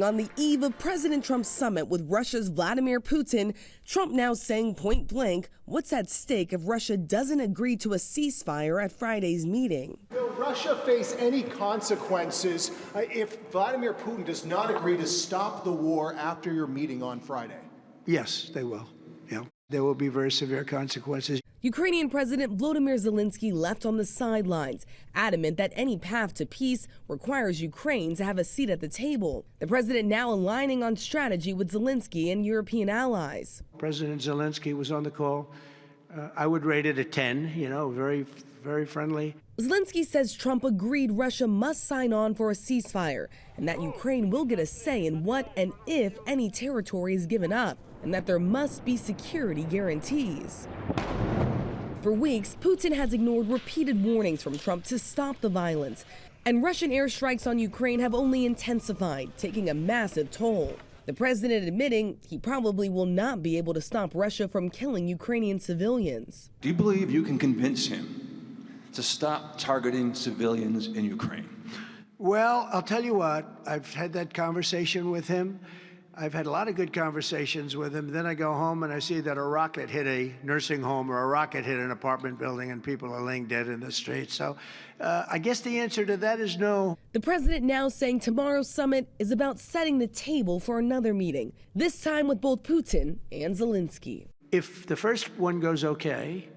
On the eve of President Trump's summit with Russia's Vladimir Putin, Trump now saying point blank what's at stake if Russia doesn't agree to a ceasefire at Friday's meeting. Will Russia face any consequences if Vladimir Putin does not agree to stop the war after your meeting on Friday? Yes, they will. Yeah, there will be very severe consequences. Ukrainian President Volodymyr Zelensky left on the sidelines, adamant that any path to peace requires Ukraine to have a seat at the table. The president now aligning on strategy with Zelensky and European allies. President Zelensky was on the call. I would rate it a 10, very, very friendly. Zelensky says Trump agreed Russia must sign on for a ceasefire and that Ukraine will get a say in what and if any territory is given up, and that there must be security guarantees. For weeks, Putin has ignored repeated warnings from Trump to stop the violence, and Russian airstrikes on Ukraine have only intensified, taking a massive toll. The president admitting he probably will not be able to stop Russia from killing Ukrainian civilians. Do you believe you can convince him to stop targeting civilians in Ukraine? Well, I'll tell you what, I've had that conversation with him. I've had a lot of good conversations with him. Then I go home and I see that a rocket hit a nursing home or a rocket hit an apartment building and people are laying dead in the street. So I guess the answer to that is no. The president now saying tomorrow's summit is about setting the table for another meeting, this time with both Putin and Zelensky. If the first one goes okay,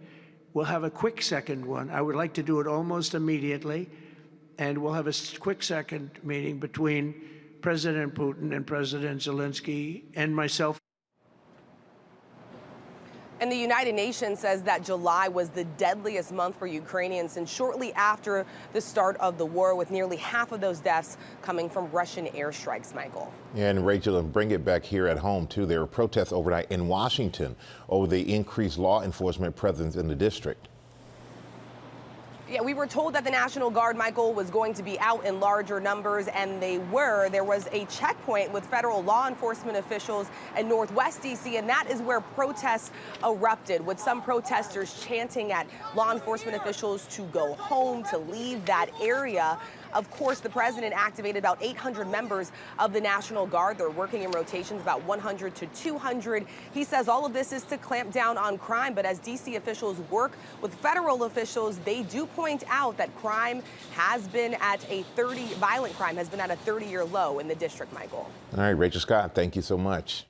we'll have a quick second one. I would like to do it almost immediately. And we'll have a quick second meeting between President Putin and President Zelensky and myself. And the United Nations says that July was the deadliest month for Ukrainians since shortly after the start of the war, with nearly half of those deaths coming from Russian airstrikes, Michael. And Rachel, and bring it back here at home, too. There were protests overnight in Washington over the increased law enforcement presence in the district. Yeah, we were told that the National Guard, Michael, was going to be out in larger numbers, and they were. There was a checkpoint with federal law enforcement officials in Northwest D.C., and that is where protests erupted, with some protesters chanting at law enforcement officials to go home, to leave that area. Of course, the president activated about 800 members of the National Guard. They're working in rotations, about 100 to 200. He says all of this is to clamp down on crime, but as D.C. officials work with federal officials, they do point out that violent crime has been at a 30-year low in the district, Michael. All right, Rachel Scott, thank you so much.